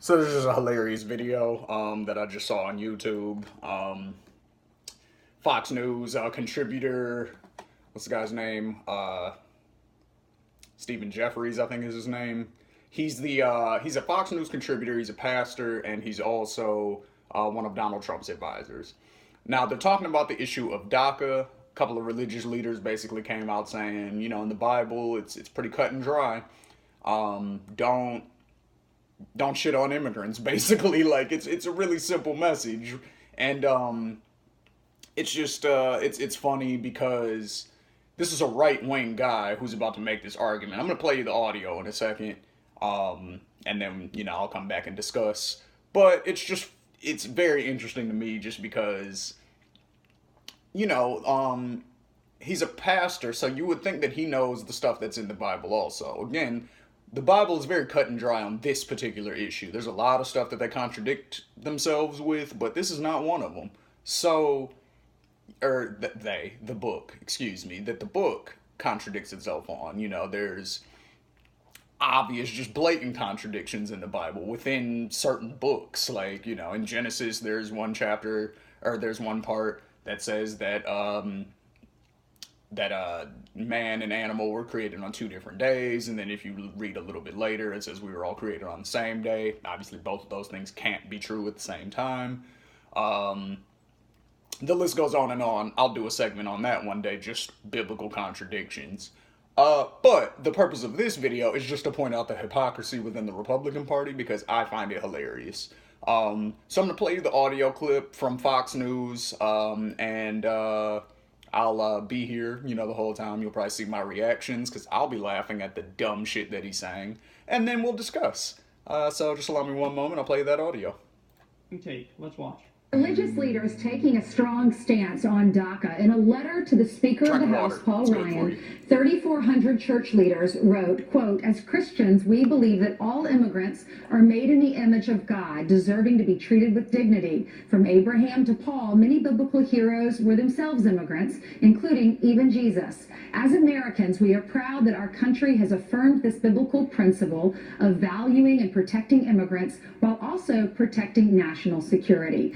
So this is a hilarious video that I just saw on YouTube. Fox News contributor, what's the guy's name? Stephen Jeffries, I think is his name. He's a Fox News contributor. He's a pastor, and he's also one of Donald Trump's advisors. Now they're talking about the issue of DACA. A couple of religious leaders basically came out saying, you know, in the Bible, it's pretty cut and dry. Don't shit on immigrants. Basically, like it's a really simple message, and it's just it's funny because this is a right wing guy who's about to make this argument. I'm gonna play you the audio in a second, and then I'll come back and discuss. But it's very interesting to me just because he's a pastor, so you would think that he knows the stuff that's in the Bible also. Again, the Bible is very cut and dry on this particular issue. There's a lot of stuff that they contradict themselves with, but this is not one of them. So, the book, excuse me, that the book contradicts itself on. There's obvious, just blatant contradictions in the Bible within certain books. Like, in Genesis, there's one chapter, or there's one part that says that man and animal were created on 2 different days, and then if you read a little bit later, it says we were all created on the same day. Obviously, both of those things can't be true at the same time. The list goes on and on. I'll do a segment on that one day, just biblical contradictions. But the purpose of this video is just to point out the hypocrisy within the Republican Party, because I find it hilarious. So I'm going to play you the audio clip from Fox News, and I'll be here, the whole time. You'll probably see my reactions, because I'll be laughing at the dumb shit that he's saying. And then we'll discuss. So just allow me one moment. I'll play you that audio. Okay, let's watch. Religious leaders taking a strong stance on DACA. In a letter to the Speaker of the House, Paul Ryan, 3,400 church leaders wrote, quote, "As Christians, we believe that all immigrants are made in the image of God, deserving to be treated with dignity. From Abraham to Paul, many biblical heroes were themselves immigrants, including even Jesus. As Americans, we are proud that our country has affirmed this biblical principle of valuing and protecting immigrants while also protecting national security."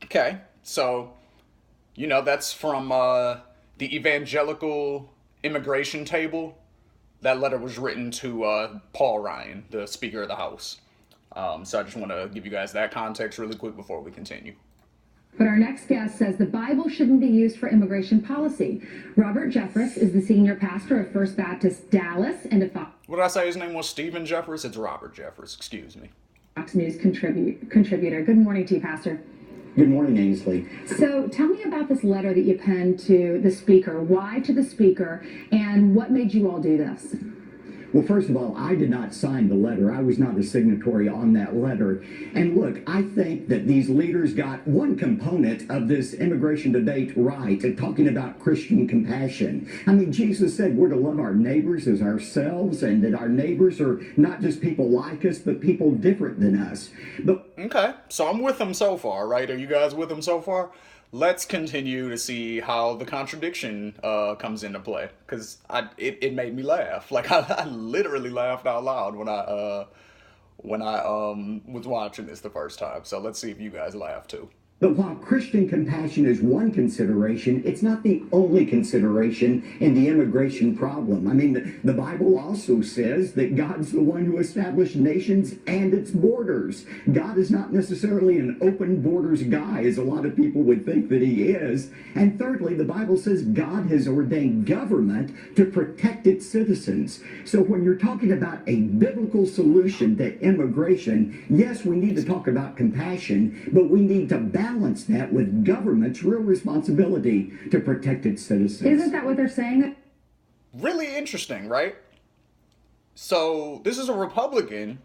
Okay, so, that's from the Evangelical Immigration Table. That letter was written to Paul Ryan, the Speaker of the House. So I just want to give you guys that context really quick before we continue. But our next guest says the Bible shouldn't be used for immigration policy. Robert Jeffress is the senior pastor of First Baptist Dallas and a Fox. What did I say his name was? Stephen Jeffress? It's Robert Jeffress, excuse me. Fox News contributor. Good morning to you, Pastor. Good morning, Ainsley. So tell me about this letter that you penned to the Speaker. Why to the Speaker, and what made you all do this? Well, first of all, I did not sign the letter. I was not a signatory on that letter. And look, I think that these leaders got one component of this immigration debate right, talking about Christian compassion. I mean, Jesus said we're to love our neighbors as ourselves, and that our neighbors are not just people like us, but people different than us. But okay, so I'm with them so far, right? Are you guys with them so far? Let's continue to see how the contradiction comes into play, because it made me laugh. Like I literally laughed out loud when I was watching this the first time. So let's see if you guys laugh too. But while Christian compassion is one consideration, it's not the only consideration in the immigration problem. I mean, the Bible also says that God's the one who established nations and its borders. God is not necessarily an open borders guy, as a lot of people would think that he is. And thirdly, the Bible says God has ordained government to protect its citizens. So when you're talking about a biblical solution to immigration, yes, we need to talk about compassion, but we need to balance that with government's real responsibility to protect its citizens. Isn't that what they're saying? Really interesting, right? So this is a Republican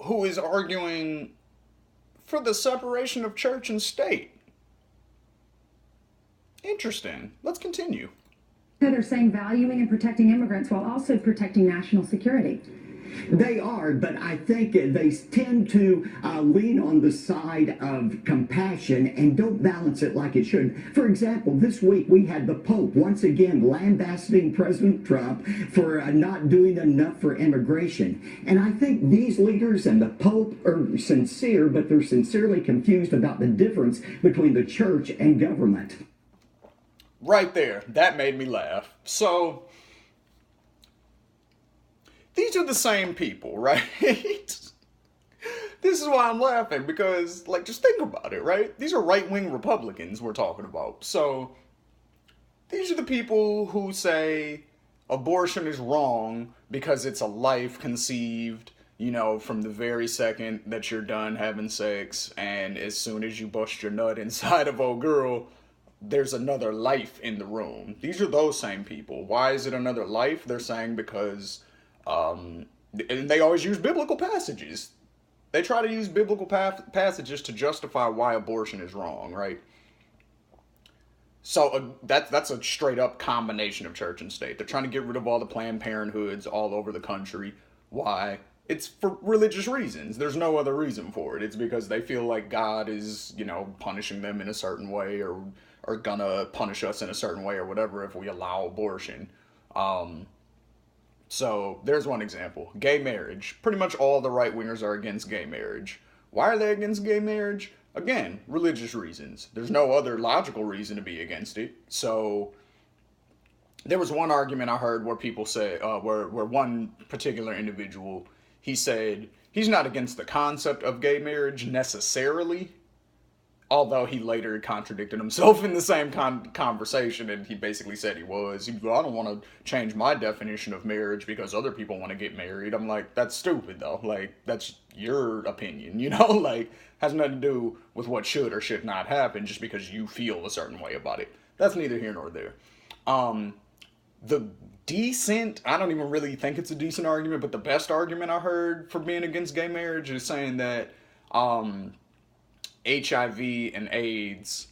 who is arguing for the separation of church and state. Interesting. Let's continue. They're saying valuing and protecting immigrants while also protecting national security. They are, but I think they tend to lean on the side of compassion and don't balance it like it should. For example, this week we had the Pope once again lambasting President Trump for not doing enough for immigration. And I think these leaders and the Pope are sincere, but they're sincerely confused about the difference between the church and government. Right there. That made me laugh. So, these are the same people, right? This is why I'm laughing, because, like, just think about it, right? These are right-wing Republicans we're talking about. So, these are the people who say abortion is wrong because it's a life conceived, you know, from the very second that you're done having sex, and as soon as you bust your nut inside of old girl, there's another life in the room. These are those same people. Why is it another life? They're saying because, and they always use biblical passages. They try to use biblical passages to justify why abortion is wrong, right? So that's a straight up combination of church and state. They're trying to get rid of all the Planned Parenthoods all over the country. Why? It's for religious reasons. There's no other reason for it. It's because they feel like God is, you know, punishing them in a certain way, or gonna punish us in a certain way or whatever if we allow abortion. So there's one example. Gay marriage. Pretty much all the right-wingers are against gay marriage. Why are they against gay marriage? Again, religious reasons. There's no other logical reason to be against it. So there was one argument I heard where people say, where one particular individual, he said he's not against the concept of gay marriage necessarily, although he later contradicted himself in the same conversation, and he basically said he was. I don't want to change my definition of marriage because other people want to get married. I'm like, that's stupid, though. Like, that's your opinion, you know? Like, has nothing to do with what should or should not happen just because you feel a certain way about it. That's neither here nor there. The decent, I don't even really think it's a decent argument, but the best argument I heard for being against gay marriage is saying that, HIV and AIDS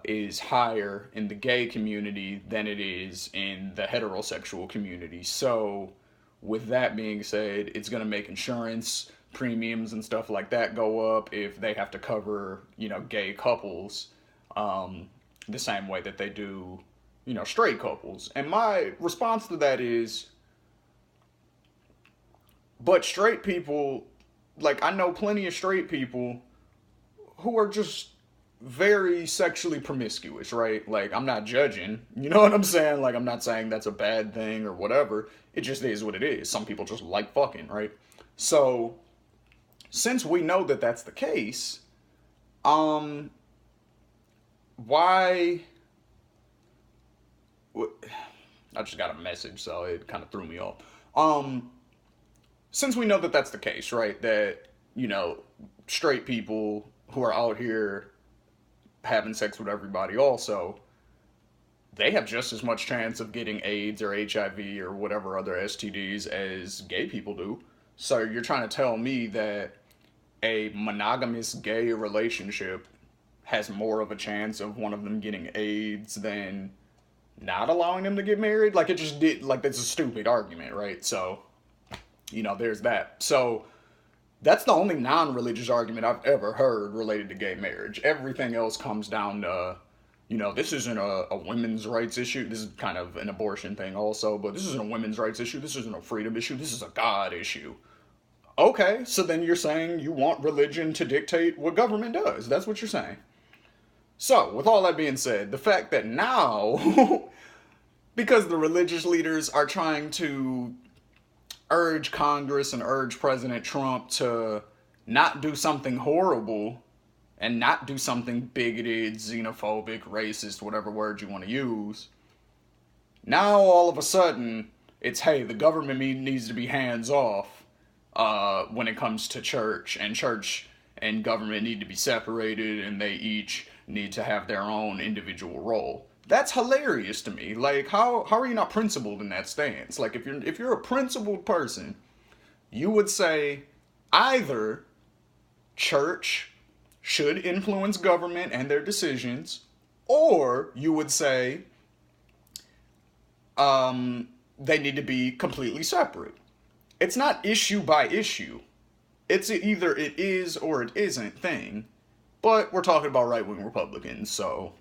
is higher in the gay community than it is in the heterosexual community. So, with that being said, it's going to make insurance premiums and stuff like that go up if they have to cover, you know, gay couples the same way that they do, you know, straight couples. And my response to that is, but straight people, like, I know plenty of straight people who are just very sexually promiscuous, right? Like, I'm not judging, you know what I'm saying? Like, I'm not saying that's a bad thing or whatever. It just is what it is. Some people just like fucking, right? So, since we know that that's the case, why... I just got a message, so it kind of threw me off. Since we know that that's the case, right? That, you know, straight people who are out here having sex with everybody also, they have just as much chance of getting AIDS or HIV or whatever other STDs as gay people do. So you're trying to tell me that a monogamous gay relationship has more of a chance of one of them getting AIDS than not allowing them to get married? Like, it just did, like, that's a stupid argument, right? So, you know, there's that. So, that's the only non-religious argument I've ever heard related to gay marriage. Everything else comes down to, you know, this isn't a women's rights issue. This is kind of an abortion thing also, but this isn't a women's rights issue. This isn't a freedom issue. This is a God issue. Okay, so then you're saying you want religion to dictate what government does. That's what you're saying. So, with all that being said, the fact that now, because the religious leaders are trying to urge Congress and urge President Trump to not do something horrible and not do something bigoted, xenophobic, racist, whatever word you want to use, now all of a sudden it's, hey, the government needs to be hands off when it comes to church and government need to be separated and they each need to have their own individual role. That's hilarious to me. Like, how are you not principled in that stance? Like, if you're a principled person, you would say either church should influence government and their decisions, or you would say they need to be completely separate. it's not issue by issue. It's either it is or it isn't thing. But we're talking about right-wing Republicans, so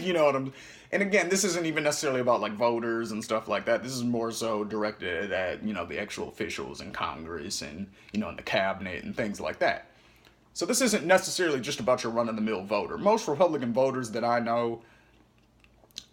you know what I'm. And again, this isn't even necessarily about like voters and stuff like that. This is more so directed at, you know, the actual officials in Congress and, you know, in the cabinet and things like that. So this isn't necessarily just about your run-of-the-mill voter. Most Republican voters that I know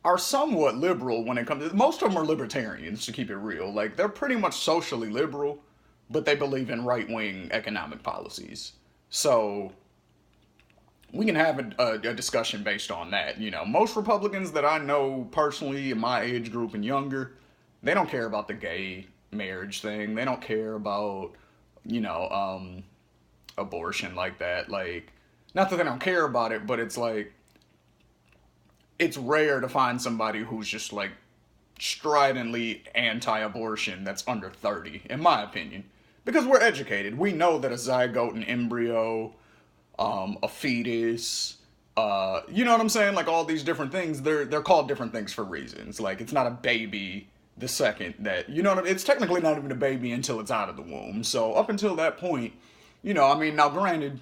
are somewhat liberal when it comes to, most of them are libertarians, to keep it real. Like, they're pretty much socially liberal, but they believe in right-wing economic policies. So we can have a discussion based on that. You know, most Republicans that I know personally in my age group and younger, they don't care about the gay marriage thing. They don't care about, you know, abortion like that. Like, not that they don't care about it, but it's like, it's rare to find somebody who's just like stridently anti-abortion that's under 30, in my opinion. Because we're educated. We know that a zygote, an embryo, a fetus, you know what I'm saying? Like all these different things, they're called different things for reasons. Like it's not a baby the second that, you know what I mean? It's technically not even a baby until it's out of the womb. So up until that point, you know, I mean, now granted,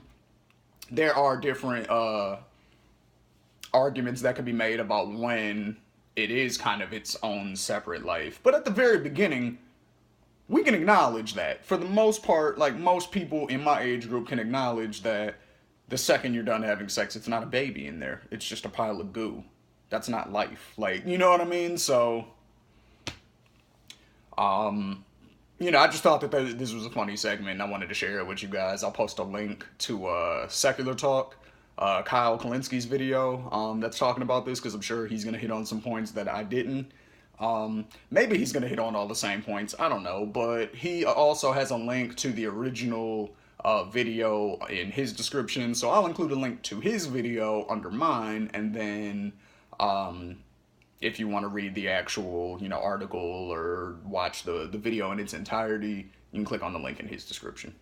there are different arguments that could be made about when it is kind of its own separate life. But at the very beginning, we can acknowledge that. For the most part, like most people in my age group can acknowledge that the second you're done having sex, it's not a baby in there. It's just a pile of goo. That's not life. Like, you know what I mean? So, you know, I just thought that this was a funny segment and I wanted to share it with you guys. I'll post a link to Secular Talk, Kyle Kalinski's video that's talking about this, because I'm sure he's going to hit on some points that I didn't. Maybe he's going to hit on all the same points. I don't know. But he also has a link to the original video in his description. So I'll include a link to his video under mine. And then if you want to read the actual, you know, article or watch the video in its entirety, you can click on the link in his description.